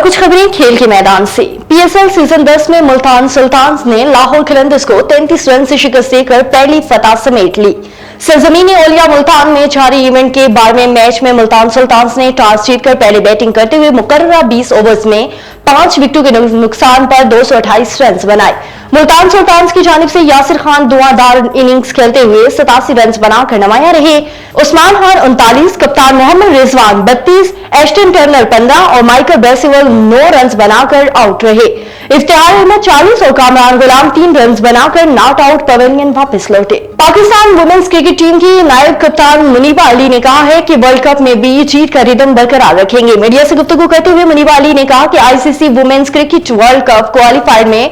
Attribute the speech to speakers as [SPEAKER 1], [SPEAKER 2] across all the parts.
[SPEAKER 1] कुछ खबरें खेल के मैदान से। पीएसएल सीजन 10 में मुल्तान सुल्तान्स ने लाहौर खिलंदर्स को 33 रन से शिकस्त देकर पहली फतह समेट ली। सरजमीन ओलिया मुल्तान में जारी इवेंट के 12वें मैच में मुल्तान सुल्तान्स ने टॉस जीतकर पहले बैटिंग करते हुए मुकर्ररा 20 ओवर्स में 5 विकेटों के नुकसान पर 228 रन बनाए। मुल्तान सुल्तान्स की जानिब से यासिर खान धुआंधार इनिंग्स खेलते हुए 87 रन बनाकर नुमाया रहे। उस्मान खान 39, कप्तान मोहम्मद रिजवान 32, एस्टन टर्नर 15 और माइकल बेसिवल 9 रन बनाकर आउट रहे। इफ्तिखार अहमद 40 और कामरान गुलाम 3 रन बनाकर नॉट आउट पवेलियन वापस लौटे। पाकिस्तान वुमेन्स क्रिकेट टीम की नायब कप्तान मुनीबा अली ने कहा है कि वर्ल्ड कप में भी जीत का रिदम बरकरार रखेंगे। मीडिया से गुफ्तगू करते हुए मुनीबा अली ने कहा कि ICC women's cricket world cup qualifier में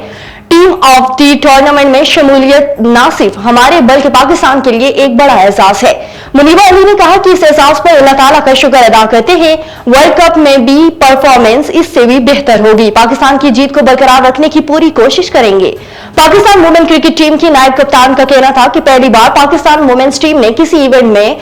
[SPEAKER 1] टीम ऑफ द टूर्नामेंट में शमूलियत न सिर्फ हमारे बल्कि पाकिस्तान के लिए एक बड़ा एहसास है। मुनीबा अली ने कहा कि इस एहसास पर अल्लाह ताला का शुक्र अदा करते हैं। वर्ल्ड कप में भी परफॉर्मेंस इससे भी बेहतर होगी। पाकिस्तान की जीत को बरकरार रखने की पूरी कोशिश करेंगे। पाकिस्तान वुमेन क्रिकेट टीम की नायब कप्तान का कहना था कि पहली बार पाकिस्तान वुमेन्स टीम ने किसी इवेंट में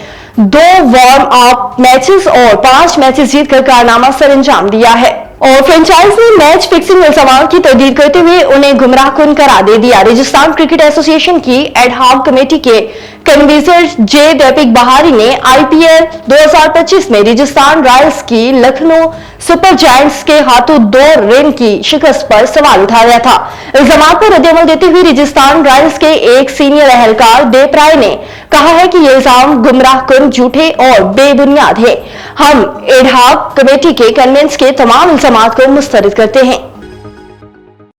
[SPEAKER 1] 2 वार्म अप मैचेस और 5 मैचेस जीतकर कारनामा सरअंजाम दिया है। और फ्रेंचाइज ने मैच फिक्सिंग सवाल की तरदीद करते हुए उन्हें गुमराहकुन करार दे दिया। राजस्थान क्रिकेट एसोसिएशन की एडहॉक कमेटी के कन्वीनर जे डेपिक बहारी ने आईपीएल 2025 में राजस्थान रॉयल्स की लखनऊ सुपर जायंट्स के हाथों 2 रन की शिकस्त पर सवाल उठाया था। इल्जामात पर रद्दअमल देते हुए राजस्थान रॉयल्स के एक सीनियर एहलकार देव राय ने कहा है कि ये इल्जाम गुमराहकुन, झूठे और बेबुनियाद है। हम एडहॉक कमेटी के कन्वेंस के तमाम इल्जामात को मुस्तरद करते हैं।